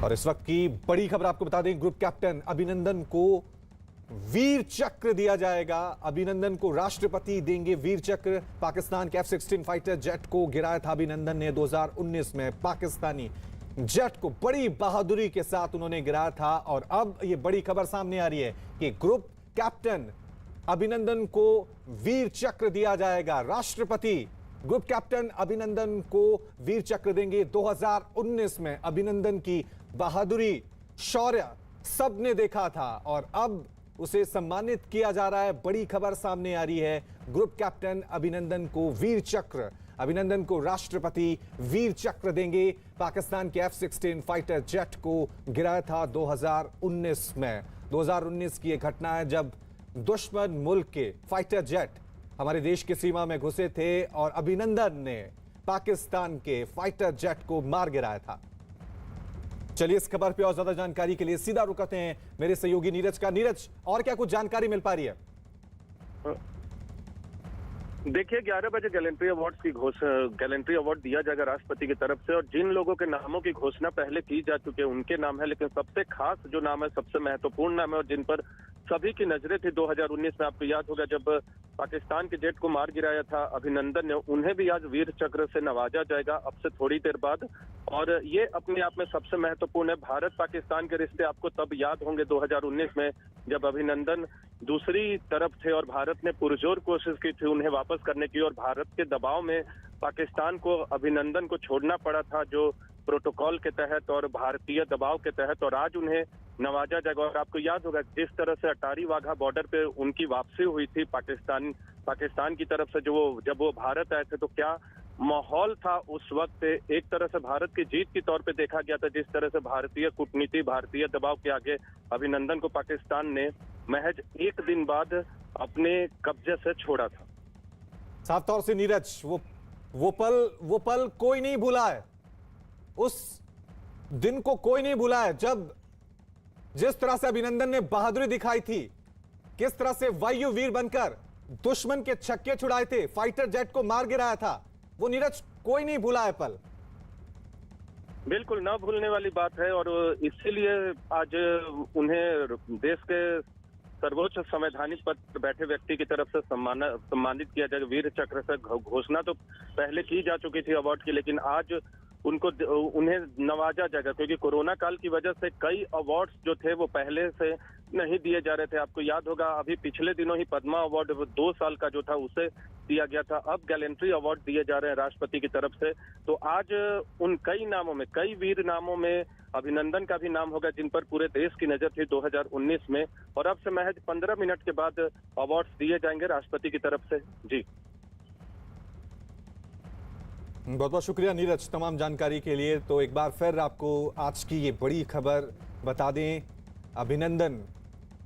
और इस वक्त की बड़ी खबर आपको बता दें, ग्रुप कैप्टन अभिनंदन को वीर चक्र दिया जाएगा। अभिनंदन को राष्ट्रपति देंगे वीर चक्र। पाकिस्तान के F-16 फाइटर जेट को गिराया था अभिनंदन ने 2019 में। पाकिस्तानी जेट को बड़ी बहादुरी के साथ उन्होंने गिराया था और अब ये बड़ी खबर सामने आ रही है कि ग्रुप कैप्टन अभिनंदन को वीर चक्र दिया जाएगा। राष्ट्रपति ग्रुप कैप्टन अभिनंदन को वीर चक्र देंगे। 2019 में अभिनंदन की बहादुरी, शौर्य सबने देखा था और अब उसे सम्मानित किया जा रहा है। बड़ी खबर सामने आ रही है, ग्रुप कैप्टन अभिनंदन को वीर चक्र। अभिनंदन को राष्ट्रपति वीर चक्र देंगे। पाकिस्तान के F-16 फाइटर जेट को गिराया था 2019 में। 2019 की यह घटना है जब दुश्मन मुल्क के फाइटर जेट हमारे देश की सीमा में घुसे थे और अभिनंदन ने पाकिस्तान के फाइटर जेट को मार गिराया था। चलिए इस खबर पे और ज्यादा जानकारी के लिए सीधा रुक करते हैं मेरे सहयोगी नीरज का। नीरज, और क्या कुछ जानकारी मिल पा रही है? देखिए 11 बजे गैलेंट्री अवार्ड्स की गैलेंट्री अवार्ड दिया जाएगा राष्ट्रपति की तरफ से और जिन लोगों के नामों की घोषणा पहले की जा चुकी है उनके नाम है, लेकिन सबसे खास जो नाम है, सबसे महत्वपूर्ण नाम है और जिन पर सभी की नजरें थी 2019 में, आपको याद होगा जब पाकिस्तान के जेट को मार गिराया था अभिनंदन ने, उन्हें भी आज वीर चक्र से नवाजा जाएगा अब से थोड़ी देर बाद। और ये अपने आप में सबसे महत्वपूर्ण है। भारत पाकिस्तान के रिश्ते आपको तब याद होंगे 2019 में जब अभिनंदन दूसरी तरफ थे और भारत ने पुरजोर कोशिश की थी उन्हें वापस करने की और भारत के दबाव में पाकिस्तान को अभिनंदन को छोड़ना पड़ा था, जो प्रोटोकॉल के तहत और भारतीय दबाव के तहत, और आज उन्हें नवाजा जाएगा। और आपको याद होगा जिस तरह से अटारी वाघा बॉर्डर पे उनकी वापसी हुई थी पाकिस्तान की तरफ से, जब वो भारत आए थे तो क्या माहौल था उस वक्त। एक तरह से भारत की जीत के तौर पे देखा गया था, जिस तरह से भारतीय कूटनीति, भारतीय दबाव के आगे अभिनंदन को पाकिस्तान ने महज एक दिन बाद अपने कब्जे से छोड़ा था। साफ तौर से नीरज, वो पल कोई नहीं भूला है। उस दिन को कोई नहीं भूला है जब जिस तरह से अभिनंदन ने बहादुरी दिखाई थी, किस तरह से वायु वीर बनकर दुश्मन के छक्के छुड़ाए थे, फाइटर जेट को मार गिराया था, वो नीरज कोई नहीं भूला है पल। बिल्कुल ना भूलने वाली बात है और इसीलिए आज उन्हें देश के सर्वोच्च संवैधानिक पद पर बैठे व्यक्ति की तरफ से सम्मानित किया जाएगा वीर चक्र से। घोषणा तो पहले की जा चुकी थी अवार्ड की, लेकिन आज उन्हें नवाजा जाएगा क्योंकि कोरोना काल की वजह से कई अवार्ड्स जो थे वो पहले से नहीं दिए जा रहे थे। आपको याद होगा अभी पिछले दिनों ही पद्मा अवार्ड 2 साल का जो था उसे दिया गया था, अब गैलेंट्री अवार्ड दिए जा रहे हैं राष्ट्रपति की तरफ से। तो आज उन कई नामों में, कई वीर नामों में अभिनंदन का भी नाम होगा जिन पर पूरे देश की नजर थी 2019 में, और अब से महज 15 मिनट के बाद अवार्ड्स दिए जाएंगे राष्ट्रपति की तरफ से। जी बहुत बहुत शुक्रिया नीरज तमाम जानकारी के लिए। तो एक बार फिर आपको आज की ये बड़ी खबर बता दें, अभिनंदन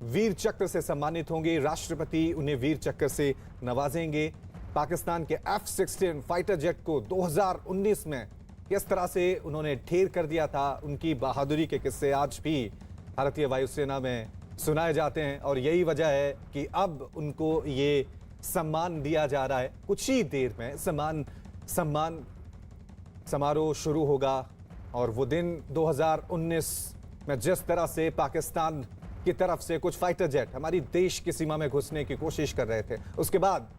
वीर चक्र से सम्मानित होंगे, राष्ट्रपति उन्हें वीर चक्र से नवाजेंगे। पाकिस्तान के F-16 फाइटर जेट को 2019 में किस तरह से उन्होंने ढेर कर दिया था, उनकी बहादुरी के किस्से आज भी भारतीय वायुसेना में सुनाए जाते हैं और यही वजह है कि अब उनको ये सम्मान दिया जा रहा है। कुछ ही देर में सम्मान समारोह शुरू होगा और वो दिन 2019 में जिस तरह से पाकिस्तान की तरफ से कुछ फाइटर जेट हमारी देश की सीमा में घुसने की कोशिश कर रहे थे, उसके बाद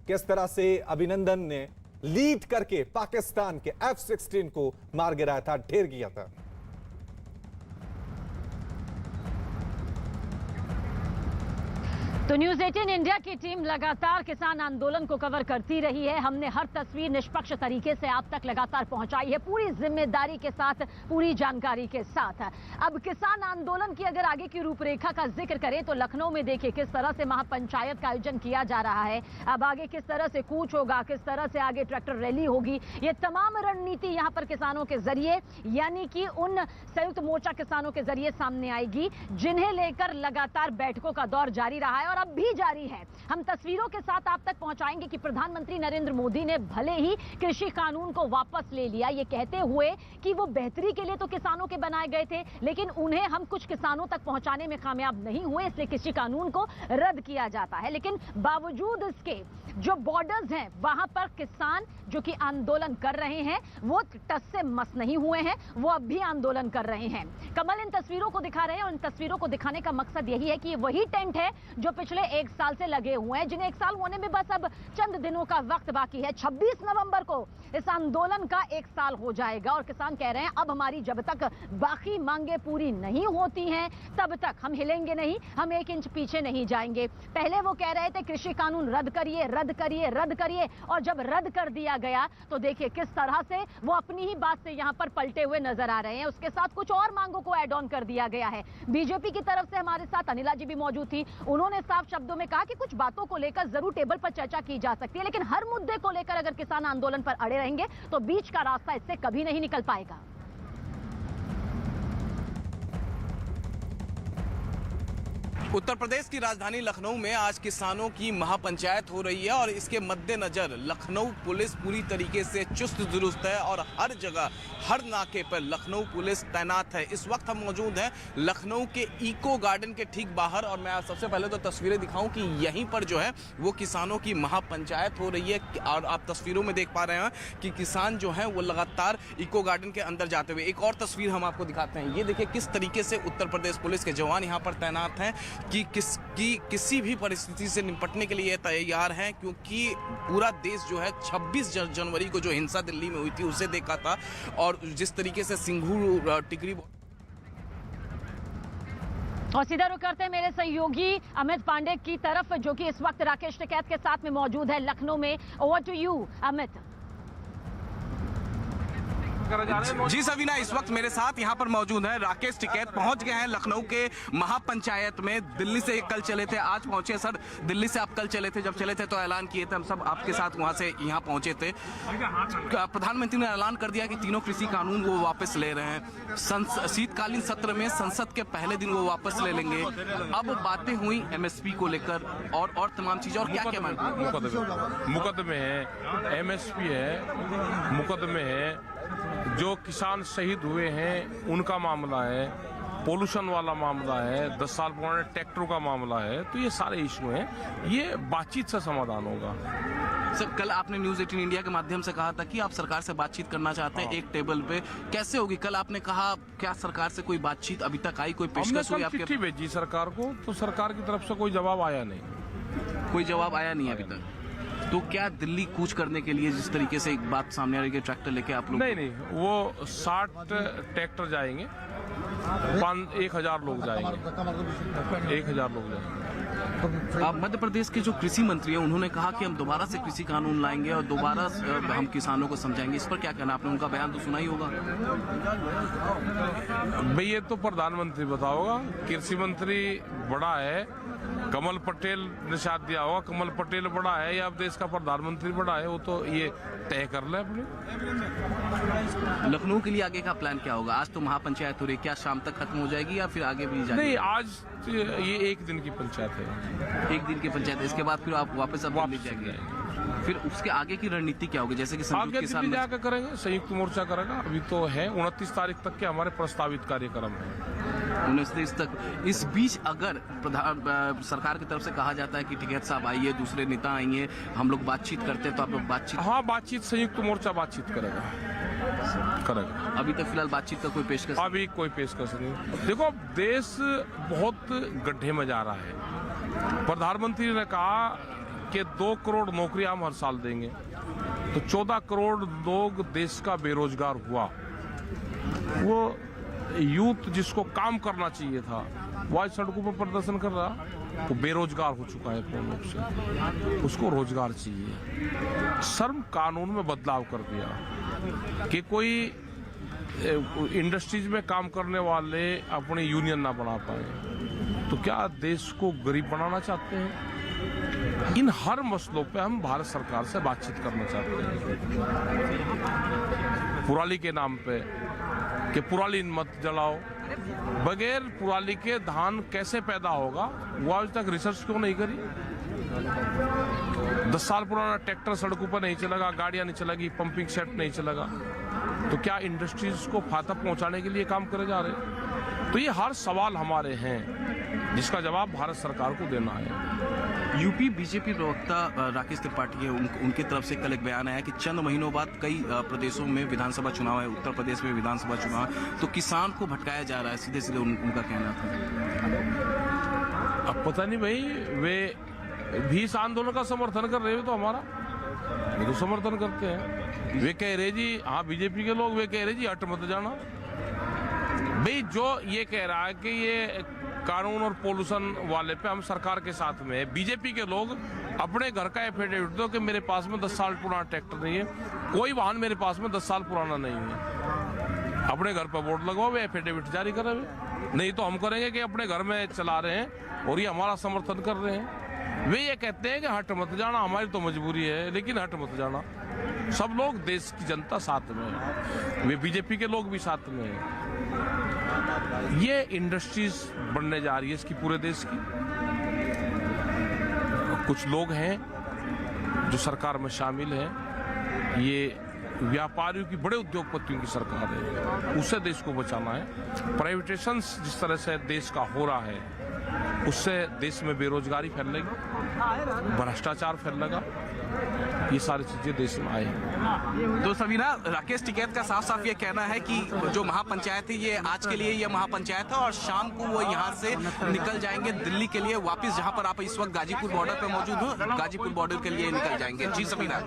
किस तरह से अभिनंदन ने लीड करके पाकिस्तान के F-16 को मार गिराया था, ढेर किया था। तो न्यूज 18 इंडिया की टीम लगातार किसान आंदोलन को कवर करती रही है। हमने हर तस्वीर निष्पक्ष तरीके से आप तक लगातार पहुंचाई है, पूरी जिम्मेदारी के साथ, पूरी जानकारी के साथ। अब किसान आंदोलन की अगर आगे की रूपरेखा का जिक्र करें तो लखनऊ में देखिए किस तरह से महापंचायत का आयोजन किया जा रहा है। अब आगे किस तरह से कूच होगा, किस तरह से आगे ट्रैक्टर रैली होगी, ये तमाम रणनीति यहां पर किसानों के जरिए, यानी कि उन संयुक्त मोर्चा किसानों के जरिए सामने आएगी जिन्हें लेकर लगातार बैठकों का दौर जारी रहा है। और लगातार अब भी जारी है। हम तस्वीरों के साथ आप तक पहुंचाएंगे कि प्रधानमंत्री नरेंद्र मोदी ने भले ही कृषि कानून को वापस ले लिया, ये कहते हुए कि वो बेहतरी के लिए तो किसानों के बनाए गए थे, लेकिन उन्हें हम कुछ किसानों तक पहुंचाने में कामयाब नहीं हुए, इसलिए कृषि कानून को रद्द किया जाता है। लेकिन बावजूद इसके जो बॉर्डर्स हैं वहां पर किसान जो कि आंदोलन कर रहे हैं वो टस से मस नहीं हुए हैं, वो अब भी आंदोलन कर रहे हैं। कमल इन तस्वीरों को दिखा रहे हैं और इन तस्वीरों को दिखाने का मकसद यही है कि ये वही टेंट है जो पिछले 1 साल से लगे हुए हैं, जिन्हें 1 साल होने में बस अब चंद दिनों का वक्त बाकी है। 26 नवंबर को इस आंदोलन का 1 साल हो जाएगा और किसान कह रहे हैं अब हमारी जब तक बाकी मांगे पूरी नहीं होती हैं तब तक हम हिलेंगे नहीं, हम 1 इंच पीछे नहीं जाएंगे। पहले वो कह रहे थे कृषि कानून रद्द करिए, रद्द करिए, रद्द करिए, और जब रद्द कर दिया गया तो देखिए किस तरह से वो अपनी ही बात से यहां पर पलटे हुए नजर आ रहे हैं। उसके साथ कुछ और मांगों को ऐड ऑन कर दिया गया है। बीजेपी की तरफ से हमारे साथ अनिला जी भी मौजूद थी, उन्होंने साफ शब्दों में कहा कि कुछ बातों को लेकर जरूर टेबल पर चर्चा की जा सकती है, लेकिन हर मुद्दे को लेकर अगर किसान आंदोलन पर अड़े रहेंगे तो बीच का रास्ता इससे कभी नहीं निकल पाएगा। उत्तर प्रदेश की राजधानी लखनऊ में आज किसानों की महापंचायत हो रही है और इसके मद्देनजर लखनऊ पुलिस पूरी तरीके से चुस्त दुरुस्त है और हर जगह हर नाके पर लखनऊ पुलिस तैनात है। इस वक्त हम मौजूद हैं लखनऊ के इको गार्डन के ठीक बाहर और मैं सबसे पहले तो तस्वीरें दिखाऊं कि यहीं पर जो है वो किसानों की महापंचायत हो रही है और आप तस्वीरों में देख पा रहे हैं कि किसान जो हैं वो लगातार इको गार्डन के अंदर जाते हुए। एक और तस्वीर हम आपको दिखाते हैं, ये देखिए किस तरीके से उत्तर प्रदेश पुलिस के जवान यहाँ पर तैनात हैं कि किसी भी परिस्थिति से निपटने के लिए तैयार हैं, क्योंकि पूरा देश जो है 26 जनवरी को जो हिंसा दिल्ली में हुई थी उसे देखा था और जिस तरीके से सिंघू टिकरी। और सीधा रुक करते हैं मेरे सहयोगी अमित पांडे की तरफ जो कि इस वक्त राकेश टिकैत के साथ में मौजूद है लखनऊ में। Over to you Amit. जी सवीना, इस वक्त मेरे साथ यहाँ पर मौजूद है राकेश टिकैत, पहुंच गए हैं लखनऊ के महापंचायत में। दिल्ली से कल चले थे, आज पहुंचे। सर, दिल्ली से आप कल चले थे, जब चले थे तो ऐलान किए थे, हम सब आपके साथ वहां से यहाँ पहुंचे थे। प्रधानमंत्री ने ऐलान कर दिया कि तीनों कृषि कानून वो वापस ले रहे हैं। शीतकालीन सत्र में संसद के पहले दिन वो वापस ले लेंगे। अब बातें हुई एमएसपी को लेकर और तमाम चीजें, और क्या क्या मुकदमे है, एमएसपी है, मुकदमे है, जो किसान शहीद हुए हैं उनका मामला है, पोल्यूशन वाला मामला है, 10 साल पुराने ट्रैक्टरों का मामला है, तो ये सारे इशू हैं, ये बातचीत से समाधान होगा। सर, कल आपने न्यूज़ 18 इंडिया के माध्यम से कहा था कि आप सरकार से बातचीत करना चाहते हैं एक टेबल पे, कैसे होगी? कल आपने कहा क्या सरकार से कोई बातचीत अभी तक आई, कोई पेशकश हुई आपके? चिट्ठी भेजी सरकार को, तो सरकार की तरफ से कोई जवाब आया नहीं। कोई जवाब आया नहीं अभी तक? तो क्या दिल्ली कूच करने के लिए जिस तरीके से एक बात सामने आ रही है, ट्रैक्टर लेके आप लोग? नहीं, वो 60 ट्रैक्टर जाएंगे, 1000 लोग जाएंगे, 1000 लोग जाएंगे। अब मध्य प्रदेश के जो कृषि मंत्री हैं उन्होंने कहा कि हम दोबारा से कृषि कानून लाएंगे और दोबारा हम किसानों को समझाएंगे। इस पर क्या कहना? आपने उनका बयान तो सुना ही होगा। भाई ये तो प्रधानमंत्री बताओगा, कृषि मंत्री बड़ा है, कमल पटेल ने साथ दिया होगा, कमल पटेल बड़ा है या अब देश का प्रधानमंत्री बड़ा है, वो तो ये तय कर ले अपने। लखनऊ के लिए आगे का प्लान क्या होगा? आज तो महापंचायत हो रही है, क्या शाम तक खत्म हो जाएगी या फिर आगे भी जाएगी? नहीं, आज ये 1 दिन की पंचायत है। 1 दिन की पंचायत, इसके बाद फिर आप वापस जाएंगे। फिर उसके आगे की रणनीति क्या होगी? जैसे कि आगे दिल्ली जाकर करेंगे, संयुक्त मोर्चा करेगा। अभी तो है 29 तारीख तक के हमारे प्रस्तावित कार्यक्रम है। 19 तक। इस बीच अगर सरकार की तरफ से कहा जाता है कि टिकैत साहब आइए, दूसरे नेता आएंगे, हम लोग बातचीत करते हैं, तो आप लोग बातचीत? हाँ, बातचीत संयुक्त मोर्चा बातचीत करेगा। अभी तक फिलहाल बातचीत का कोई पेशकश? अभी कोई पेशकश नहीं। देखो, देश बहुत गड्ढे में जा रहा है। प्रधानमंत्री ने कहा कि 2 करोड़ नौकरियां हम हर साल देंगे, तो 14 करोड़ लोग देश का बेरोजगार हुआ। वो यूथ जिसको काम करना चाहिए था वो आज सड़कों पर प्रदर्शन कर रहा, वो बेरोजगार हो चुका है पूर्ण रूप से, उसको रोजगार चाहिए। श्रम कानून में बदलाव कर दिया कि कोई इंडस्ट्रीज में काम करने वाले अपनी यूनियन ना बना पाए। तो क्या देश को गरीब बनाना चाहते हैं? इन हर मसलों पे हम भारत सरकार से बातचीत करना चाहते हैं। पुराली के नाम पे कि पुराली मत जलाओ, बगैर पराली के धान कैसे पैदा होगा वो आज तक रिसर्च क्यों नहीं करी? 10 साल पुराना ट्रैक्टर सड़कों पर नहीं चलेगा, गाड़ियां नहीं चलेगी, पंपिंग सेट नहीं चलेगा, तो क्या इंडस्ट्रीज को फायदा पहुंचाने के लिए काम करे जा रहे हैं? तो ये हर सवाल हमारे हैं जिसका जवाब भारत सरकार को देना है। यूपी बीजेपी प्रवक्ता राकेश त्रिपाठी है, उनकी तरफ से कल एक बयान आया कि चंद महीनों बाद कई प्रदेशों में विधानसभा चुनाव है, उत्तर प्रदेश में विधानसभा चुनाव है, तो किसान को भटकाया जा रहा है, सीधे सीधे उनका कहना था। अब पता नहीं भाई, वे भी इस आंदोलन का समर्थन कर रहे हो तो हमारा वे तो समर्थन करते हैं। वे कह रहे जी, हाँ बीजेपी के लोग वे कह रहे जी हट मत जाना। भाई जो ये कह रहा है कि ये कानून और पोल्यूशन वाले पे हम सरकार के साथ में है, बीजेपी के लोग अपने घर का एफिडेविट दो कि मेरे पास में 10 साल पुराना ट्रैक्टर नहीं है, कोई वाहन मेरे पास में 10 साल पुराना नहीं है, अपने घर पर बोर्ड लगवाओ, वे एफिडेविट जारी करें। नहीं तो हम करेंगे कि अपने घर में चला रहे हैं और ये हमारा समर्थन कर रहे हैं। वे ये कहते हैं कि हट मत जाना, हमारी तो मजबूरी है, लेकिन हट मत जाना। सब लोग, देश की जनता साथ में है, वे बीजेपी के लोग भी साथ में है। ये इंडस्ट्रीज बनने जा रही है इसकी पूरे देश की। कुछ लोग हैं जो सरकार में शामिल हैं, ये व्यापारियों की, बड़े उद्योगपतियों की सरकार है, उससे देश को बचाना है। प्राइवेटाइजेशन जिस तरह से देश का हो रहा है उससे देश में बेरोजगारी फैलेगी, भ्रष्टाचार फैलेगा, ये सारी चीजें देश में आएंगी। तो सबीना, राकेश टिकैत का साफ साफ ये कहना है कि जो महापंचायत है ये आज के लिए ये महापंचायत है और शाम को वो यहाँ से निकल जाएंगे दिल्ली के लिए वापस, जहाँ पर आप इस वक्त गाजीपुर बॉर्डर पे मौजूद हो, गाजीपुर बॉर्डर के लिए निकल जाएंगे। जी सबीना।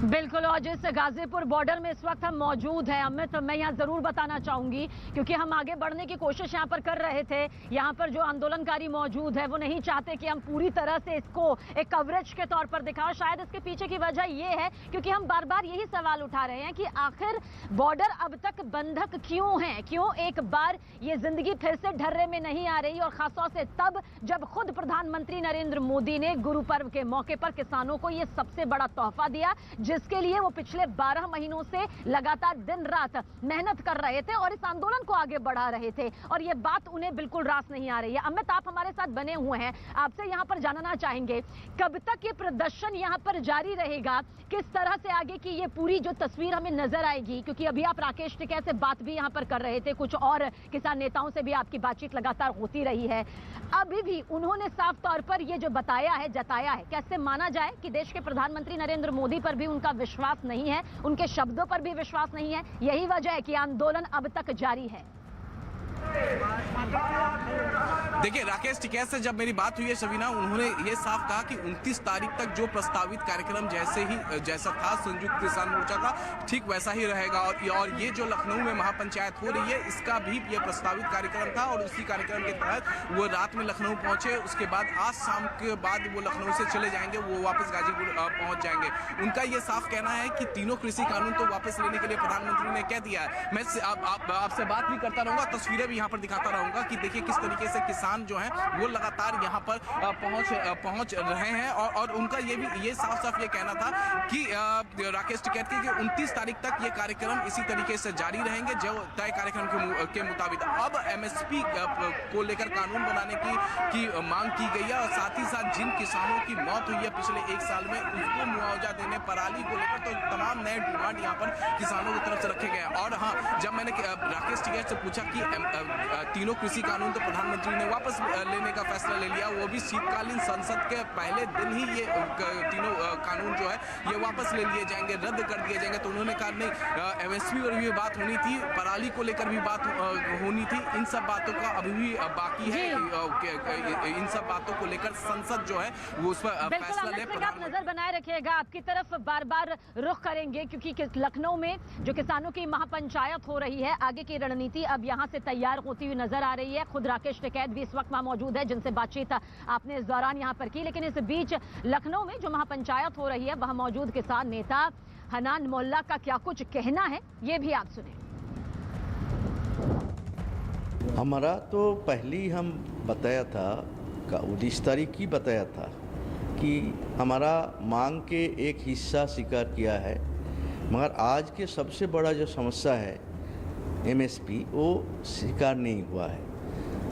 बिल्कुल, और जिस गाजीपुर बॉर्डर में इस वक्त हम मौजूद हैं अमित, मैं यहाँ जरूर बताना चाहूंगी क्योंकि हम आगे बढ़ने की कोशिश यहाँ पर कर रहे थे। यहाँ पर जो आंदोलनकारी मौजूद है वो नहीं चाहते कि हम पूरी तरह से इसको एक कवरेज के तौर पर दिखाएं। शायद इसके पीछे की वजह ये है क्योंकि हम बार बार यही सवाल उठा रहे हैं कि आखिर बॉर्डर अब तक बंधक क्यों है, क्यों एक बार ये जिंदगी फिर से ढर्रे में नहीं आ रही, और खासतौर से तब जब खुद प्रधानमंत्री नरेंद्र मोदी ने गुरु पर्व के मौके पर किसानों को ये सबसे बड़ा तोहफा दिया, जिसके लिए वो पिछले 12 महीनों से लगातार दिन रात मेहनत कर रहे थे और इस आंदोलन को आगे बढ़ा रहे थे, और ये बात उन्हें बिल्कुल रास नहीं आ रही है। अमित, आप हमारे साथ बने हुए हैं, आपसे यहाँ पर जानना चाहेंगे कब तक ये प्रदर्शन यहाँ पर जारी रहेगा, किस तरह से आगे की ये पूरी जो तस्वीर हमें नजर आएगी, क्योंकि अभी आप राकेश टिकैत से बात भी यहाँ पर कर रहे थे, कुछ और किसान नेताओं से भी आपकी बातचीत लगातार होती रही है। अभी भी उन्होंने साफ तौर पर ये जो बताया है, जताया है, कैसे माना जाए कि देश के प्रधानमंत्री नरेंद्र मोदी पर भी उनका विश्वास नहीं है, उनके शब्दों पर भी विश्वास नहीं है, यही वजह है कि आंदोलन अब तक जारी है। देखिए, राकेश टिकैत से जब मेरी बात हुई है सबीना, उन्होंने ये साफ कहा कि 29 तारीख तक जो प्रस्तावित कार्यक्रम जैसा था संयुक्त किसान मोर्चा का, ठीक वैसा ही रहेगा, और ये जो लखनऊ में महापंचायत हो रही है इसका भी ये प्रस्तावित कार्यक्रम था, और उसी कार्यक्रम के तहत वो रात में लखनऊ पहुंचे, उसके बाद आज शाम के बाद वो लखनऊ से चले जाएंगे, वो वापस गाजीपुर पहुंच जाएंगे। उनका ये साफ कहना है कि तीनों कृषि कानून तो वापस लेने के लिए प्रधानमंत्री ने कह दिया है। मैं आपसे बात भी करता रहूंगा, तस्वीरें भी यहाँ पर दिखाता रहूंगा कि देखिए किस तरीके से किसान जो हैं वो लगातार यहाँ पर पहुंच रहे हैं, और उनका ये साफ ये कहना था कि राकेश टिकैत के 29 तारीख तक ये कार्यक्रम इसी तरीके से जारी रहेंगे जो तय कार्यक्रम के मुताबिक। अब एमएसपी को लेकर कानून बनाने की मांग की गई है, और साथ ही साथ जिन किसानों की मौत हुई है पिछले 1 साल में उसको मुआवजा देने, पराली को लेकर तो तमाम नए डिमांड यहाँ पर किसानों की तरफ से रखे गए हैं। और हाँ, जब मैंने राकेश टिकैत से पूछा कि तीनों कृषि कानून तो प्रधानमंत्री ने वापस लेने का फैसला ले लिया, वो भी शीतकालीन संसद के पहले दिन ही ये तीनों कानून जो है ये वापस ले लिए जाएंगे, रद्द कर दिए जाएंगे। तो उन्होंने कहा नहीं, एमएसपी पर भी बात होनी थी, पराली को लेकर भी बात होनी थी, इन सब बातों का अभी भी बाकी है, इन सब बातों को लेकर संसद जो है वो उस पर फैसला ले। आप नजर बनाए रखिएगा, आपकी तरफ बार बार रुख करेंगे क्योंकि लखनऊ में जो किसानों की महापंचायत हो रही है, आगे की रणनीति अब यहाँ से तैयार होती हुई नजर आ रही है। खुद राकेश टिकैत भी इस वक्त वहां मौजूद है जिनसे बातचीत आपने इस दौरान यहाँ पर की, लेकिन इस बीच लखनऊ में जो महापंचायत हो रही है वहां मौजूद किसान नेता हनान मोल्ला का क्या कुछ कहना है, ये भी आप सुने। हमारा तो पहले हम बताया था, 19 तारीख की बताया था कि हमारा मांग के एक हिस्सा स्वीकार किया है, मगर आज के सबसे बड़ा जो समस्या है एमएसपी वो स्वीकार नहीं हुआ है,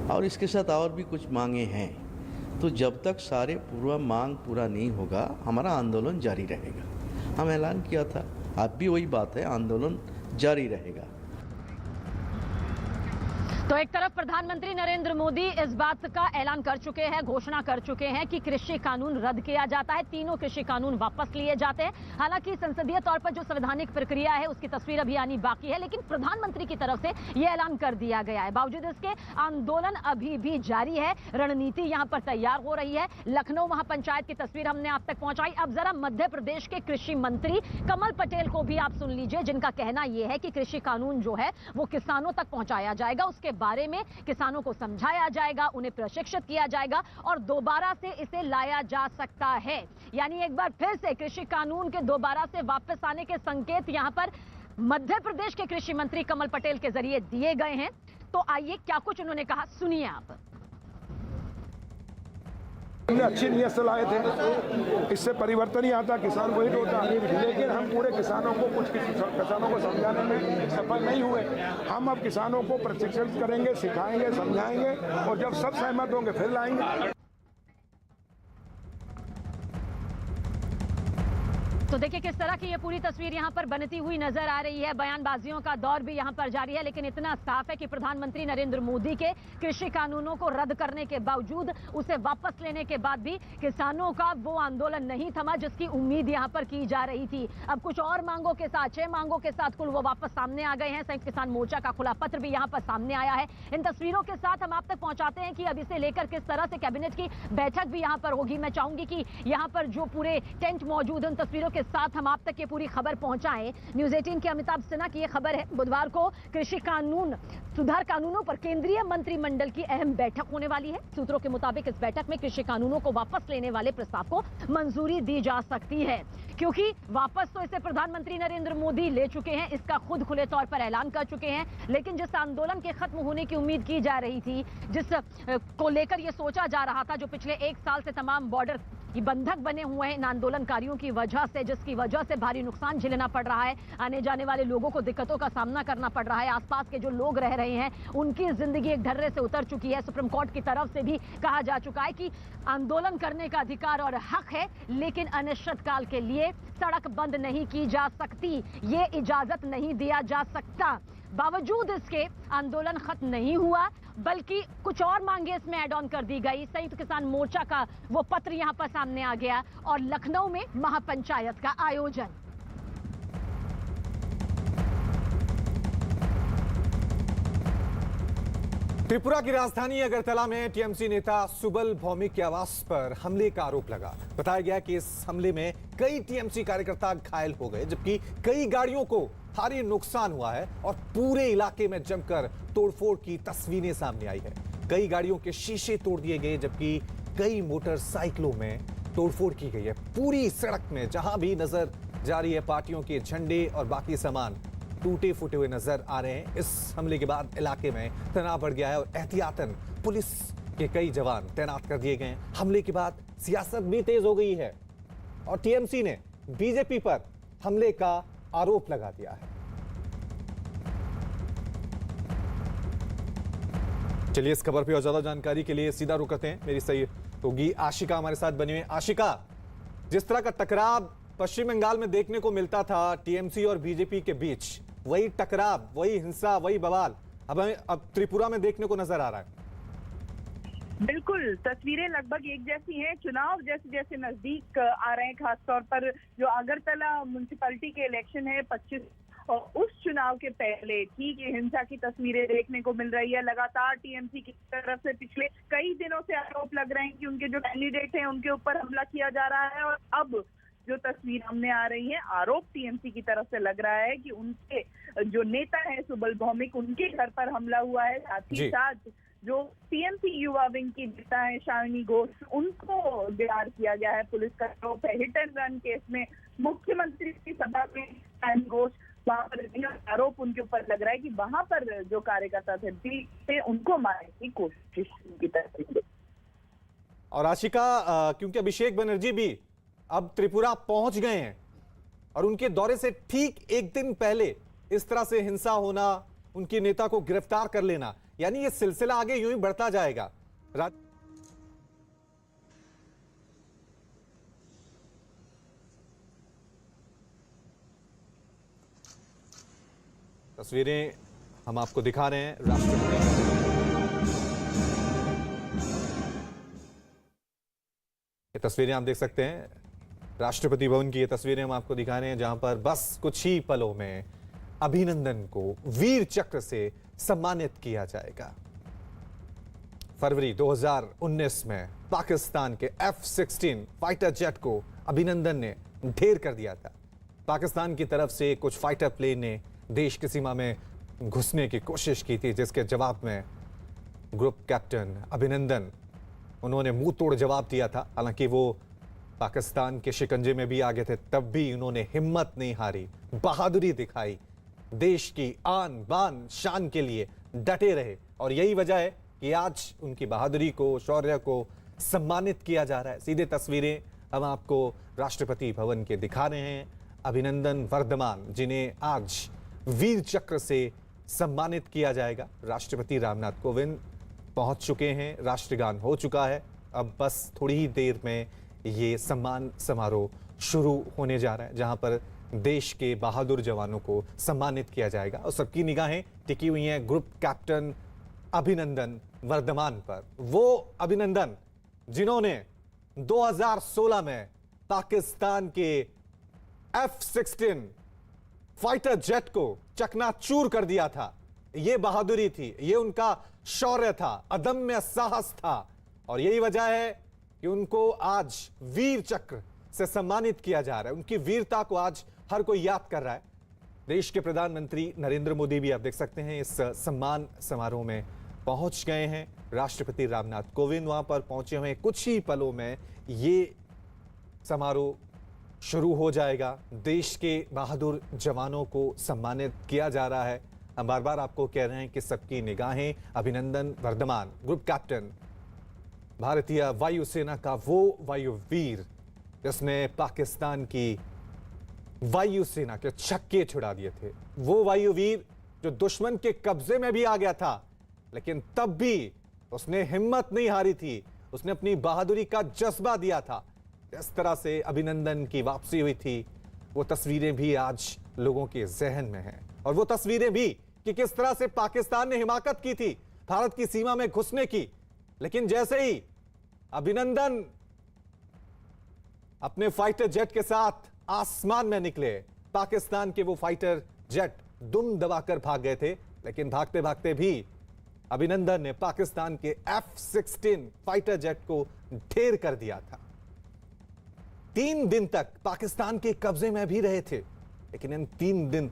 और इसके साथ और भी कुछ मांगे हैं। तो जब तक सारे पूरा मांग पूरा नहीं होगा हमारा आंदोलन जारी रहेगा। हम ऐलान किया था, अब भी वही बात है, आंदोलन जारी रहेगा। तो एक तरफ प्रधानमंत्री नरेंद्र मोदी इस बात का ऐलान कर चुके हैं, घोषणा कर चुके हैं कि कृषि कानून रद्द किया जाता है, तीनों कृषि कानून वापस लिए जाते हैं। हालांकि संसदीय तौर पर जो संवैधानिक प्रक्रिया है उसकी तस्वीर अभी आनी बाकी है, लेकिन प्रधानमंत्री की तरफ से यह ऐलान कर दिया गया है। बावजूद इसके आंदोलन अभी भी जारी है, रणनीति यहां पर तैयार हो रही है। लखनऊ महापंचायत की तस्वीर हमने आप तक पहुंचाई। अब जरा मध्य प्रदेश के कृषि मंत्री कमल पटेल को भी आप सुन लीजिए, जिनका कहना यह है कि कृषि कानून जो है वो किसानों तक पहुंचाया जाएगा, उसके बारे में किसानों को समझाया जाएगा, उन्हें प्रशिक्षित किया जाएगा और दोबारा से इसे लाया जा सकता है। यानी एक बार फिर से कृषि कानून के दोबारा से वापस आने के संकेत यहां पर मध्य प्रदेश के कृषि मंत्री कमल पटेल के जरिए दिए गए हैं। तो आइए क्या कुछ उन्होंने कहा, सुनिए आप। हमने अच्छी नीयत से लाए थे, इससे परिवर्तन ही आता, किसान को हिट होता, लेकिन हम पूरे किसानों को, कुछ किसानों को समझाने में सफल नहीं हुए। हम अब किसानों को प्रशिक्षित करेंगे, सिखाएंगे, समझाएंगे और जब सब सहमत होंगे फिर लाएंगे। तो देखिए किस तरह की ये पूरी तस्वीर यहां पर बनती हुई नजर आ रही है। बयानबाजियों का दौर भी यहां पर जारी है, लेकिन इतना साफ है कि प्रधानमंत्री नरेंद्र मोदी के कृषि कानूनों को रद्द करने के बावजूद, उसे वापस लेने के बाद भी किसानों का वो आंदोलन नहीं थमा जिसकी उम्मीद यहां पर की जा रही थी। अब कुछ और मांगों के साथ, 6 मांगों के साथ कुल वो वापस सामने आ गए हैं। संयुक्त किसान मोर्चा का खुला पत्र भी यहां पर सामने आया है। इन तस्वीरों के साथ हम आप तक पहुंचाते हैं कि अब इसे लेकर किस तरह से कैबिनेट की बैठक भी यहां पर होगी। मैं चाहूंगी कि यहां पर जो पूरे टेंट मौजूद है उन तस्वीरों के साथ हम आप तक ये पूरी खबर पहुंचाएं। न्यूज़ 18 के अमिताभ सिन्हा की ये खबर है। बुधवार को कृषि कानून सुधार कानूनों पर केंद्रीय मंत्रिमंडल की अहम बैठक होने वाली है। सूत्रों के मुताबिक इस बैठक में कृषि कानूनों को वापस लेने वाले प्रस्ताव को मंजूरी दी जा सकती है, क्योंकि वापस तो इसे प्रधानमंत्री नरेंद्र मोदी ले चुके हैं, इसका खुद खुले तौर पर ऐलान कर चुके हैं। लेकिन जिस आंदोलन के खत्म होने की उम्मीद की जा रही थी, जिस को लेकर यह सोचा जा रहा था, जो पिछले 1 साल से तमाम बॉर्डर की बंधक बने हुए हैं इन आंदोलनकारियों की वजह से, जिसकी वजह से भारी नुकसान झेलना पड़ रहा है, आने जाने वाले लोगों को दिक्कतों का सामना करना पड़ रहा है, आसपास के जो लोग रह रहे हैं उनकी जिंदगी एक ढर्रे से उतर चुकी है। सुप्रीम कोर्ट की तरफ से भी कहा जा चुका है कि आंदोलन करने का अधिकार और हक है, लेकिन अनिश्चितकाल के लिए सड़क बंद नहीं की जा सकती, ये इजाजत नहीं दिया जा सकता। बावजूद इसके आंदोलन खत्म नहीं हुआ, बल्कि कुछ और मांगे इसमें ऐड ऑन कर दी गई। संयुक्त किसान मोर्चा का वो पत्र यहां पर सामने आ गया और लखनऊ में महापंचायत का आयोजन। त्रिपुरा की राजधानी अगरतला में टीएमसी नेता सुबल भौमिक के आवास पर हमले का आरोप लगा। बताया गया कि इस हमले में कई टीएमसी कार्यकर्ता घायल हो गए, जबकि कई गाड़ियों को भारी नुकसान हुआ है और पूरे इलाके में जमकर तोड़फोड़ की तस्वीरें सामने आई है। कई गाड़ियों के शीशे तोड़ दिए गए, जबकि कई मोटरसाइकिलों में तोड़फोड़ की गई है। पूरी सड़क में जहां भी नजर जा रही है, पार्टियों के झंडे और बाकी सामान टूटे फूटे हुए नजर आ रहे हैं। इस हमले के बाद इलाके में तनाव बढ़ गया है और एहतियातन पुलिस के कई जवान तैनात कर दिए गए हैं। हमले के बाद सियासत भी तेज हो गई है और टीएमसी ने बीजेपी पर हमले का आरोप लगा दिया है। चलिए इस खबर पर और ज्यादा जानकारी के लिए सीधा रुख करते हैं। मेरी सही होगी आशिका हमारे साथ बनी हुई। आशिका, जिस तरह का टकराव पश्चिम बंगाल में देखने को मिलता था टीएमसी और बीजेपी के बीच, वही टकराव, वही हिंसा, वही बवाल अब त्रिपुरा में देखने को नजर आ रहा है। बिल्कुल, तस्वीरें लगभग एक जैसी हैं। चुनाव जैसे जैसे नजदीक आ रहे हैं, खासतौर पर जो अगरतला म्युनिसिपैलिटी के इलेक्शन है 25, और उस चुनाव के पहले ठीक ये हिंसा की तस्वीरें देखने को मिल रही है। लगातार टीएमसी की तरफ से पिछले कई दिनों से आरोप लग रहे हैं कि उनके जो कैंडिडेट हैं उनके ऊपर हमला किया जा रहा है, और अब जो तस्वीर हमने आ रही है, आरोप टीएमसी की तरफ से लग रहा है कि उनके जो नेता है सुबल भौमिक, उनके घर पर हमला हुआ है। साथ ही साथ जो टीएमसी युवा विंग की नेता है शालिनी घोष, उनको गिरफ्तार किया गया है। पुलिस का आरोप है हिट एंड रन केस में मुख्यमंत्री की सभा में शालिनी घोष, वहां पर आरोप उनके ऊपर लग रहा है कि वहां पर जो कार्यकर्ता थे उनको मारने की कोशिश की तरफ से। और आशिका, क्योंकि अभिषेक बनर्जी भी अब त्रिपुरा पहुंच गए हैं और उनके दौरे से ठीक एक दिन पहले इस तरह से हिंसा होना, उनके नेता को गिरफ्तार कर लेना, यानी ये सिलसिला आगे यूं ही बढ़ता जाएगा। तस्वीरें हम आपको दिखा रहे हैं राष्ट्रपति ये तस्वीरें आप देख सकते हैं, राष्ट्रपति भवन की ये तस्वीरें हम आपको दिखा रहे हैं, जहां पर बस कुछ ही पलों में अभिनंदन को वीर चक्र से सम्मानित किया जाएगा। फरवरी 2019 में पाकिस्तान के F-16 फाइटर जेट को अभिनंदन ने ढेर कर दिया था। पाकिस्तान की तरफ से कुछ फाइटर प्लेन ने देश की सीमा में घुसने की कोशिश की थी, जिसके जवाब में ग्रुप कैप्टन अभिनंदन उन्होंने मुंह तोड़ जवाब दिया था। हालांकि वो पाकिस्तान के शिकंजे में भी आ गए थे, तब भी उन्होंने हिम्मत नहीं हारी, बहादुरी दिखाई, देश की आन बान शान के लिए डटे रहे। और यही वजह है कि आज उनकी बहादुरी को, शौर्य को सम्मानित किया जा रहा है। सीधे तस्वीरें हम आपको राष्ट्रपति भवन के दिखा रहे हैं। अभिनंदन वर्धमान, जिन्हें आज वीर चक्र से सम्मानित किया जाएगा। राष्ट्रपति रामनाथ कोविंद पहुंच चुके हैं, राष्ट्रगान हो चुका है, अब बस थोड़ी ही देर में ये सम्मान समारोह शुरू होने जा रहा है, जहां पर देश के बहादुर जवानों को सम्मानित किया जाएगा। और सबकी निगाहें टिकी हुई हैं ग्रुप कैप्टन अभिनंदन वर्धमान पर। वो अभिनंदन जिन्होंने 2016 में पाकिस्तान के F-16 फाइटर जेट को चकनाचूर कर दिया था। ये बहादुरी थी, ये उनका शौर्य था, अदम्य साहस था। और यही वजह है कि उनको आज वीर चक्र से सम्मानित किया जा रहा है। उनकी वीरता को आज हर कोई याद कर रहा है। देश के प्रधानमंत्री नरेंद्र मोदी भी आप देख सकते हैं इस सम्मान समारोह में पहुंच गए हैं। राष्ट्रपति रामनाथ कोविंद वहां पर पहुंचे हुए हैं। कुछ ही पलों में ये समारोह शुरू हो जाएगा। देश के बहादुर जवानों को सम्मानित किया जा रहा है। हम बार बार आपको कह रहे हैं कि सबकी निगाहें अभिनंदन वर्धमान, ग्रुप कैप्टन, भारतीय वायुसेना का वो वायुवीर जिसने पाकिस्तान की वायुसेना के छक्के छुड़ा दिए थे। वो वायुवीर जो दुश्मन के कब्जे में भी आ गया था, लेकिन तब भी उसने हिम्मत नहीं हारी थी, उसने अपनी बहादुरी का जज्बा दिया था। इस तरह से अभिनंदन की वापसी हुई थी, वो तस्वीरें भी आज लोगों के जहन में हैं। और वो तस्वीरें भी कि किस तरह से पाकिस्तान ने हिमाकत की थी भारत की सीमा में घुसने की, लेकिन जैसे ही अभिनंदन अपने फाइटर जेट के साथ आसमान में निकले, पाकिस्तान के वो फाइटर जेट दुम दबाकर भाग गए थे। लेकिन भागते भागते भी अभिनंदन ने पाकिस्तान के F-16 फाइटर जेट को ढेर कर दिया था। 3 दिन तक पाकिस्तान के कब्जे में भी रहे थे, लेकिन इन 3 दिन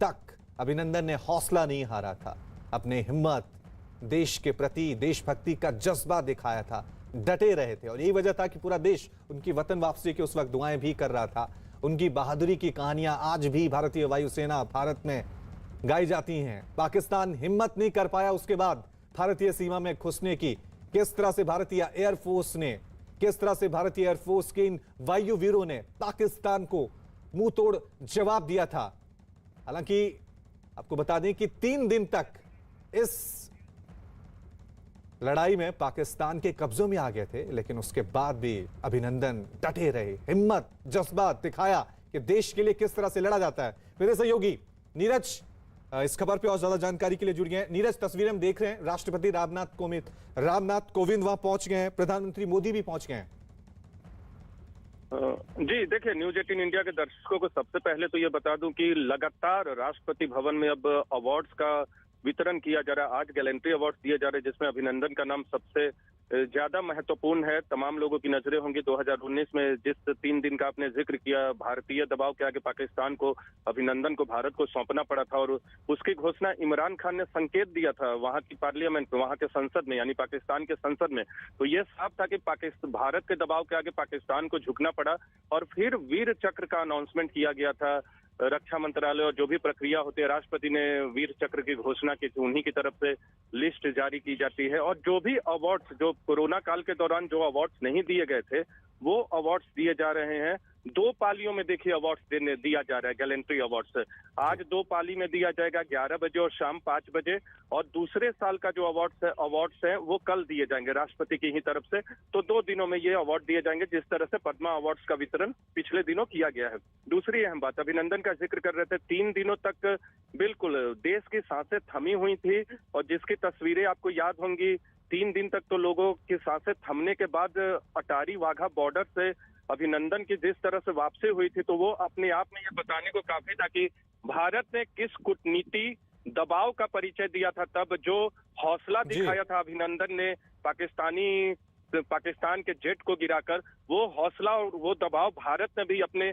तक अभिनंदन ने हौसला नहीं हारा था। अपने हिम्मत, देश के प्रति देशभक्ति का जज्बा दिखाया था, डटे रहे थे। और यही वजह था कि पूरा देश उनकी वतन वापसी की उस वक्त दुआएं भी कर रहा था। उनकी बहादुरी की कहानियां आज भी भारतीय वायुसेना भारत में गाई जाती हैं। पाकिस्तान हिम्मत नहीं कर पाया उसके बाद भारतीय सीमा में घुसने की। किस तरह से भारतीय एयरफोर्स ने, किस तरह से भारतीय एयरफोर्स के इन वायुवीरों ने पाकिस्तान को मुंह तोड़ जवाब दिया था। हालांकि आपको बता दें कि 3 दिन तक इस लड़ाई में पाकिस्तान के कब्जों में आ गए थे, लेकिन उसके बाद भी अभिनंदन डटे रहे, हिम्मत, जज्बा दिखाया कि देश के लिए किस तरह से लड़ा जाता है। मेरे सहयोगी नीरज इस खबर पे और ज्यादा जानकारी के लिए जुड़ गए हैं। नीरज, तस्वीरें हम देख रहे हैं, राष्ट्रपति रामनाथ कोविंद वहां पहुंच गए हैं, प्रधानमंत्री मोदी भी पहुंच गए हैं। जी देखिए, न्यूज 18 इंडिया के दर्शकों को सबसे पहले तो ये बता दूं कि लगातार राष्ट्रपति भवन में अब अवार्ड्स का वितरण किया जा रहा है। आज गैलेंट्री अवार्ड दिए जा रहे हैं, जिसमें अभिनंदन का नाम सबसे ज्यादा महत्वपूर्ण है। तमाम लोगों की नजरें होंगी 2019 में जिस 3 दिन का आपने जिक्र किया, भारतीय दबाव के आगे पाकिस्तान को, अभिनंदन को भारत को सौंपना पड़ा था। और उसकी घोषणा इमरान खान ने संकेत दिया था वहां की पार्लियामेंट में, वहां के संसद में, यानी पाकिस्तान के संसद में। तो ये साफ था कि भारत के दबाव के आगे पाकिस्तान को झुकना पड़ा। और फिर वीर चक्र का अनाउंसमेंट किया गया था। रक्षा मंत्रालय और जो भी प्रक्रिया होती है, राष्ट्रपति ने वीर चक्र की घोषणा की थी, उन्हीं की तरफ से लिस्ट जारी की जाती है। और जो भी अवार्ड्स, जो कोरोना काल के दौरान जो अवार्ड्स नहीं दिए गए थे, वो अवार्ड्स दिए जा रहे हैं। 2 पालियों में देखिए अवार्ड्स दिया जा रहा है, गैलेंट्री अवार्ड्स। आज 2 पाली में दिया जाएगा 11 बजे और शाम 5 बजे, और दूसरे साल का जो अवार्ड्स है वो कल दिए जाएंगे राष्ट्रपति की ही तरफ से। तो 2 दिनों में ये अवार्ड दिए जाएंगे, जिस तरह से पद्मा अवार्ड्स का वितरण पिछले दिनों किया गया है। दूसरी अहम बात, अभिनंदन का जिक्र कर रहे थे, 3 दिनों तक बिल्कुल देश की सांसें थमी हुई थी, और जिसकी तस्वीरें आपको याद होंगी, 3 दिन तक तो लोगों की सांसें थमने के बाद अटारी वाघा बॉर्डर से अभिनंदन की जिस तरह से वापसी हुई थी, तो वो अपने आप में ये बताने को काफी था कि भारत ने किस कूटनीति दबाव का परिचय दिया था। तब जो हौसला दिखाया था अभिनंदन ने पाकिस्तान के जेट को गिराकर, वो हौसला और वो दबाव भारत ने भी अपने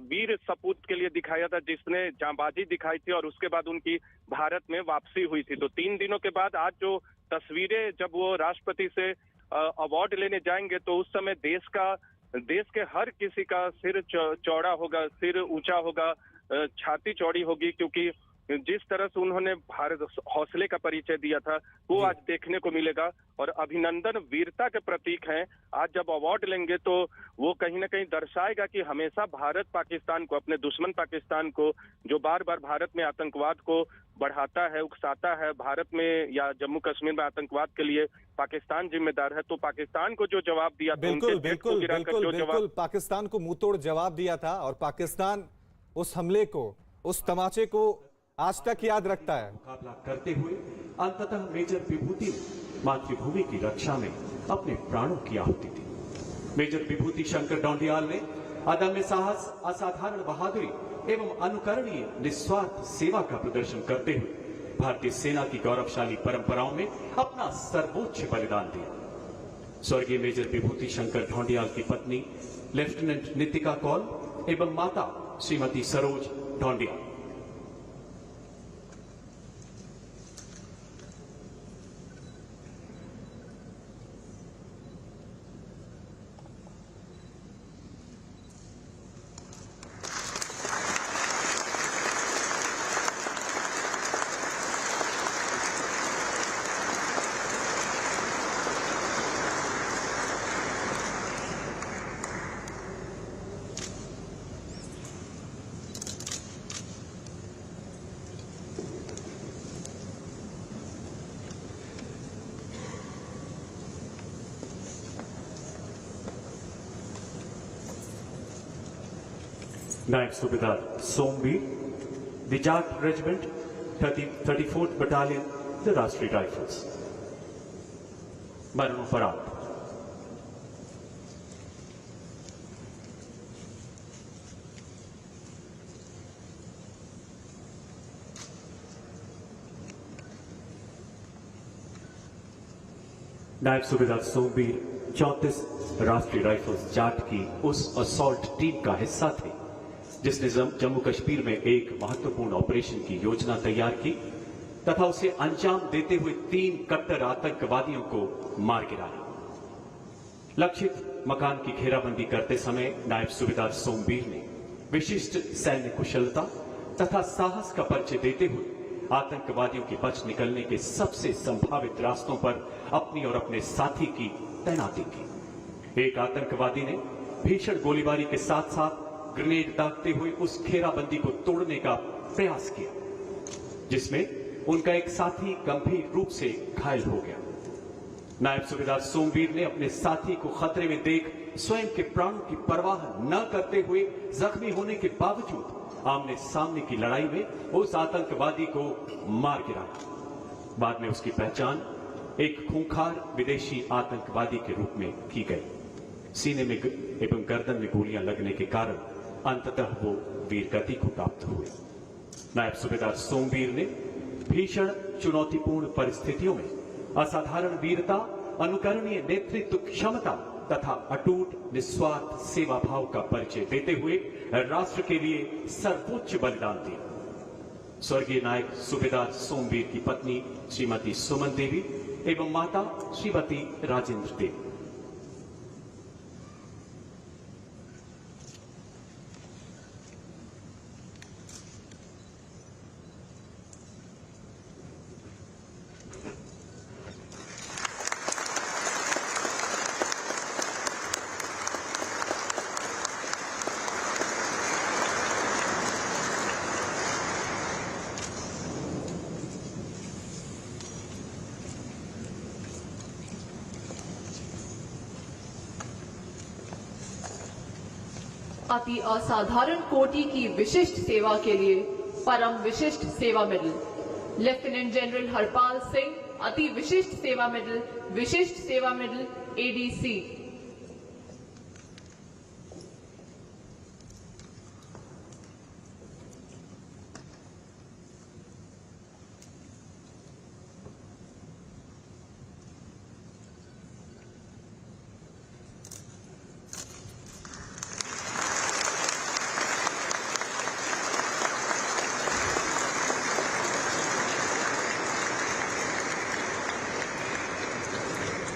वीर सपूत के लिए दिखाया था, जिसने जांबाजी दिखाई थी, और उसके बाद उनकी भारत में वापसी हुई थी। तो 3 दिनों के बाद आज जो तस्वीरें, जब वो राष्ट्रपति से अवार्ड लेने जाएंगे, तो उस समय देश के हर किसी का सिर चौड़ा होगा, सिर ऊंचा होगा, छाती चौड़ी होगी, क्योंकि जिस तरह से उन्होंने भारत हौसले का परिचय दिया था वो आज देखने को मिलेगा। और अभिनंदन वीरता के प्रतीक हैं। आज जब अवार्ड लेंगे तो वो कहीं ना कहीं दर्शाएगा कि हमेशा भारत पाकिस्तान को, अपने दुश्मन पाकिस्तान को, जो बार बार भारत में आतंकवाद को बढ़ाता है, उकसाता है, भारत में या जम्मू कश्मीर में आतंकवाद के लिए पाकिस्तान जिम्मेदार है। तो पाकिस्तान को जो जवाब दिया था, बिल्कुल पाकिस्तान को मुंहतोड़ जवाब दिया था, और पाकिस्तान उस हमले को, उस तमाचे को आज तक याद रखता है। मुकाबला करते हुए अंततः मेजर विभूति ने मातृभूमि की रक्षा में अपने प्राणों की आहुति दी। मेजर विभूति शंकर ढोंडियाल ने अदम्य साहस, असाधारण बहादुरी एवं अनुकरणीय निस्वार्थ सेवा का प्रदर्शन करते हुए भारतीय सेना की गौरवशाली परंपराओं में अपना सर्वोच्च बलिदान दिया। स्वर्गीय मेजर विभूति शंकर ढोंडियाल की पत्नी लेफ्टिनेंट नितिका कौल एवं माता श्रीमती सरोज ढोंडियाल। नायब सूबेदार Somvir, the Jat regiment 34th battalion, the राष्ट्रीय राइफल्स। मरणोपरांत नायब सूबेदार सोमवीर 34 राष्ट्रीय राइफल्स जाट की उस असॉल्ट टीम का हिस्सा थे जिसने जम्मू कश्मीर में एक महत्वपूर्ण ऑपरेशन की योजना तैयार की तथा उसे अंजाम देते हुए 3 कट्टर आतंकवादियों को मार गिराया। लक्षित मकान की घेराबंदी करते समय नायब सूबेदार सोमवीर ने विशिष्ट सैन्य कुशलता तथा साहस का परिचय देते हुए आतंकवादियों के बच निकलने के सबसे संभावित रास्तों पर अपनी और अपने साथी की तैनाती की। एक आतंकवादी ने भीषण गोलीबारी के साथ साथ ग्रेनेड दागते हुए उस घेराबंदी को तोड़ने का प्रयास किया, जिसमें उनका एक साथी गंभीर रूप से घायल हो गया। नायब सूबेदार सोमवीर ने अपने साथी को खतरे में देख स्वयं के प्राणों की परवाह न करते हुए जख्मी होने के बावजूद आमने सामने की लड़ाई में उस आतंकवादी को मार गिराया। बाद में उसकी पहचान एक खूंखार विदेशी आतंकवादी के रूप में की गई। सीने में एवं गर्दन में गोलियां लगने के कारण अंततः वो वीरगति को प्राप्त हुए। नायब सूबेदार सोमवीर ने भीषण चुनौतीपूर्ण परिस्थितियों में असाधारण वीरता, अनुकरणीय नेतृत्व क्षमता तथा अटूट निस्वार्थ सेवा भाव का परिचय देते हुए राष्ट्र के लिए सर्वोच्च बलिदान दिया। स्वर्गीय नायब सूबेदार सोमवीर की पत्नी श्रीमती सुमन देवी एवं माता श्रीमती राजेंद्र देवी। अति असाधारण कोटि की विशिष्ट सेवा के लिए Param Vishisht Seva medal. Lieutenant general Harpal Singh, Ati Vishisht Seva medal ADC.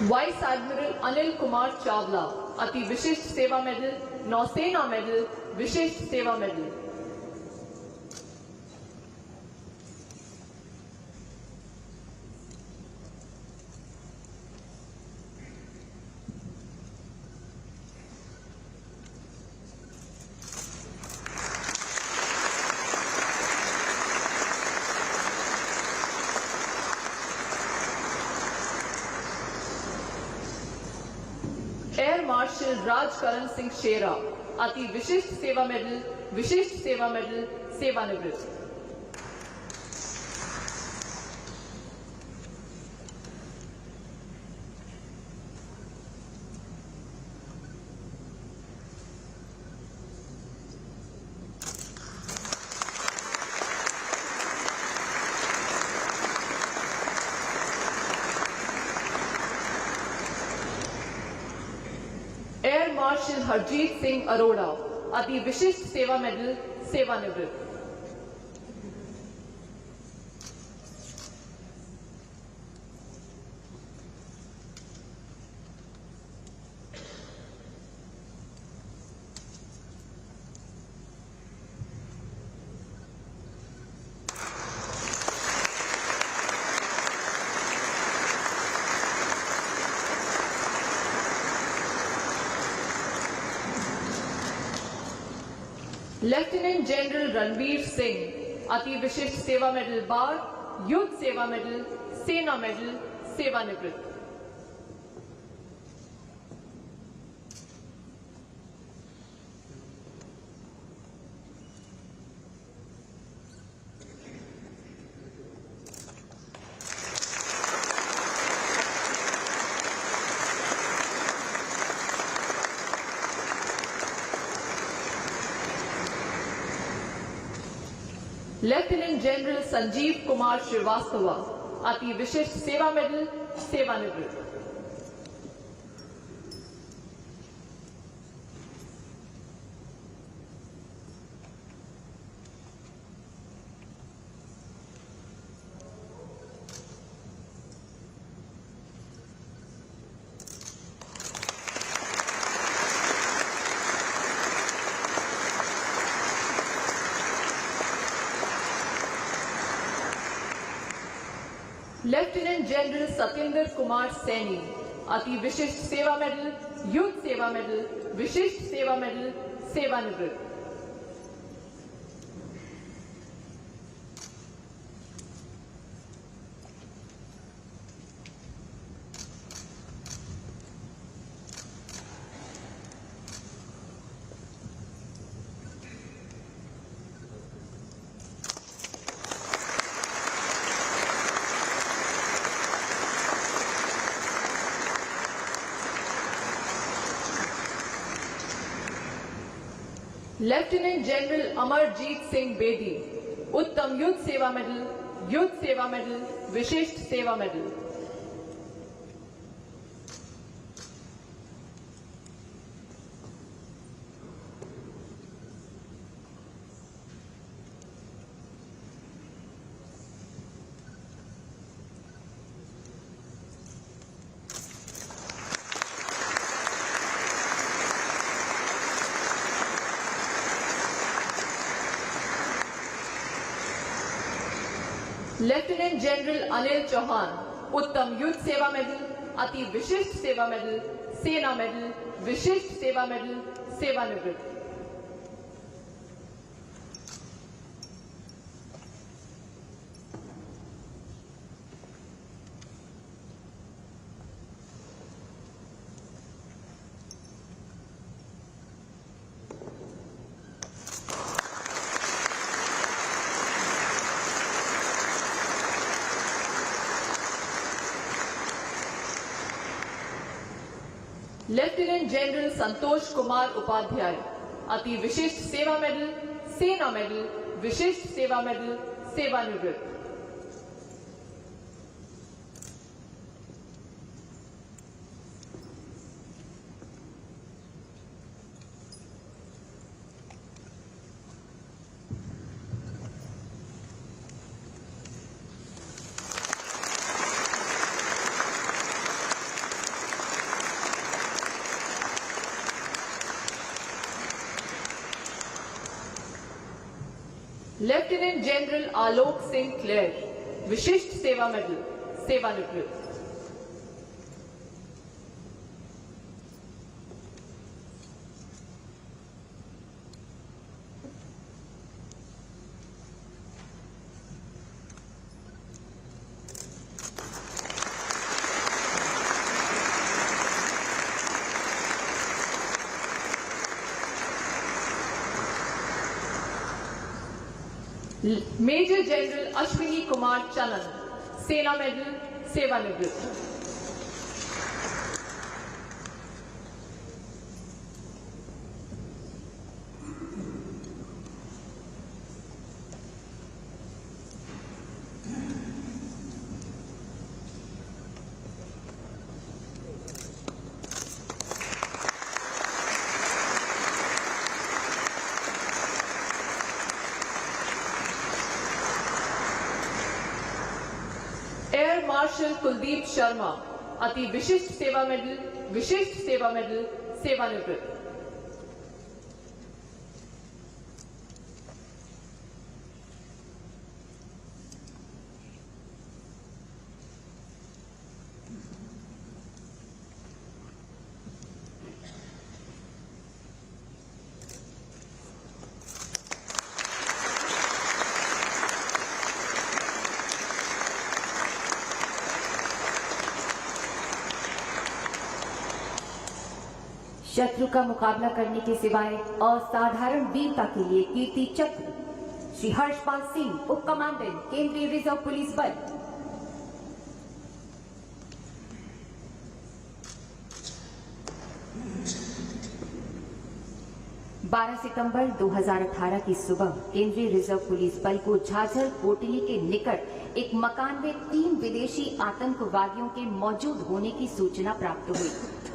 Vice admiral Anil Kumar Chawla, Ati Vishisht Seva medal Nausena medal Vishisht Seva medal. Air marshal Rajkaran Singh Shera, Ati Vishisht Seva medal सेवानिवृत्त। Air marshal Harjeet Singh Arora, Ati Vishisht Seva medal सेवानिवृत्त। Lieutenant general Ranveer Singh, Ati Vishisht Seva medal बार, युद्ध सेवा मेडल, सेना मेडल, सेवानिवृत्त। लेफ्टिनेंट जनरल संजीव कुमार श्रीवास्तव, अति विशिष्ट सेवा मेडल सेवानिवृत्त। लेफ्टिनेंट जनरल सत्येंद्र कुमार सैनी, अति विशिष्ट सेवा मेडल, युद्ध सेवा मेडल, विशिष्ट सेवा मेडल, सेवानिवृत्त। Lieutenant general Amarjeet Singh Bedi, Uttam Yuddh Seva medal, Vishisht Seva medal. Lieutenant general Anil Chauhan, Uttam Yuddh Seva medal, अति विशिष्ट सेवा मेडल, सेना मेडल, विशिष्ट सेवा मेडल, सेवानिवृत्त। लेफ्टिनेंट जनरल संतोष कुमार उपाध्याय, अति विशिष्ट सेवा मेडल, सेना मेडल, विशिष्ट सेवा मेडल, सेवानिवृत्त। लेफ्टिनेंट जनरल आलोक सिंह क्लेर, विशिष्ट सेवा मेडल, सेवानिवृत्त। मेजर जनरल अश्विनी कुमार चनन, सेना मेडल, सेवानिवृत्त। एयर मार्शल कुलदीप शर्मा, अति विशिष्ट सेवा मेडल, विशिष्ट सेवा मेडल, सेवानिवृत्त। शत्रु का मुकाबला करने के सिवाय असाधारण वीरता के लिए कीर्ति चक्र श्री हर्षपाल सिंह, उप कमांडेंट, केंद्रीय रिजर्व पुलिस बल। सितंबर 2018 की सुबह केंद्रीय रिजर्व पुलिस बल को झाझर कोटली के निकट एक मकान में 3 विदेशी आतंकवादियों के मौजूद होने की सूचना प्राप्त हुई।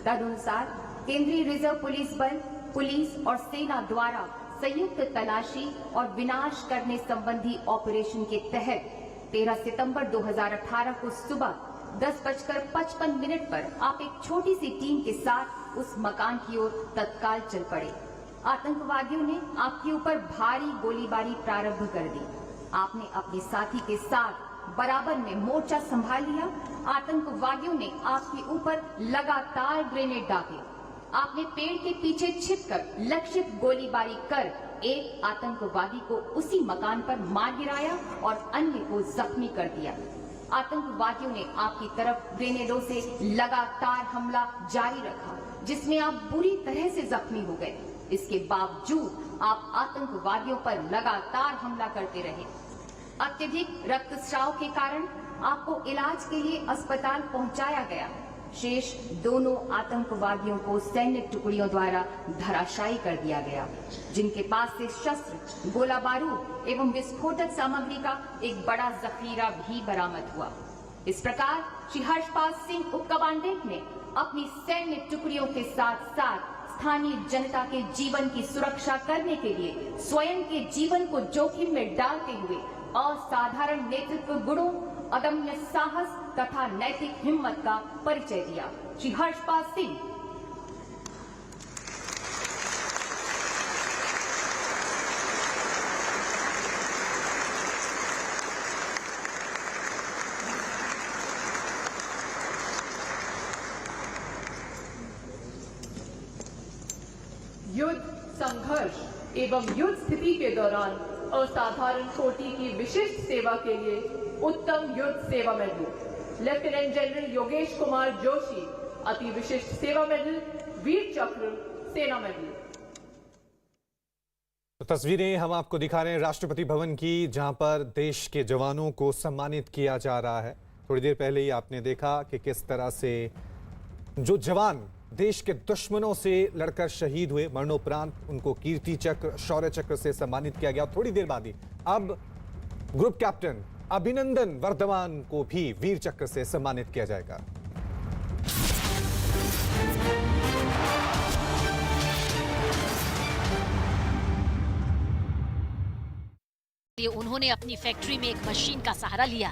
तदनुसार केंद्रीय रिजर्व पुलिस बल, पुलिस और सेना द्वारा संयुक्त तलाशी और विनाश करने संबंधी ऑपरेशन के तहत 13 सितंबर 2018 को सुबह 10:55 पर आप एक छोटी सी टीम के साथ उस मकान की ओर तत्काल चल पड़े। आतंकवादियों ने आपके ऊपर भारी गोलीबारी प्रारंभ कर दी। आपने अपने साथी के साथ बराबर में मोर्चा संभाल लिया। आतंकवादियों ने आपके ऊपर लगातार ग्रेनेड दागे। आपने पेड़ के पीछे छिपकर लक्षित गोलीबारी कर एक आतंकवादी को उसी मकान पर मार गिराया और अन्य को जख्मी कर दिया। आतंकवादियों ने आपकी तरफ ग्रेनेडों से लगातार हमला जारी रखा, जिसमें आप बुरी तरह से जख्मी हो गए। इसके बावजूद आप आतंकवादियों पर लगातार हमला करते रहे। अत्यधिक रक्तस्राव के कारण आपको इलाज के लिए अस्पताल पहुंचाया गया। शेष दोनों आतंकवादियों को सैन्य टुकड़ियों द्वारा धराशायी कर दिया गया, जिनके पास से शस्त्र, गोला बारूद एवं विस्फोटक सामग्री का एक बड़ा जखीरा भी बरामद हुआ। इस प्रकार श्री हर्षपाल सिंह, उप कमांडेंट ने अपनी सैन्य टुकड़ियों के साथ साथ स्थानीय जनता के जीवन की सुरक्षा करने के लिए स्वयं के जीवन को जोखिम में डालते हुए असाधारण नेतृत्व गुणों, अदम्य साहस तथा नैतिक हिम्मत का परिचय दिया। श्री हर्षपाल सिंह। युद्ध, संघर्ष एवं युद्ध स्थिति के दौरान असाधारण कोटि की विशिष्ट सेवा के लिए उत्तम Yuddh Seva medal, lieutenant general Yogesh Kumar Joshi, अति विशिष्ट सेवा मेडल, वीर चक्र, सेना मेडल। तो तस्वीरें हम आपको दिखा रहे हैं राष्ट्रपति भवन की, जहां पर देश के जवानों को सम्मानित किया जा रहा है। थोड़ी देर पहले ही आपने देखा कि किस तरह से जो जवान देश के दुश्मनों से लड़कर शहीद हुए, मरणोपरांत उनको कीर्ति चक्र, शौर्य चक्र से सम्मानित किया गया। थोड़ी देर बाद ही अब ग्रुप कैप्टन अभिनंदन वर्धमान को भी वीर चक्र से सम्मानित किया जाएगा। उन्होंने अपनी फैक्ट्री में एक मशीन का सहारा लिया।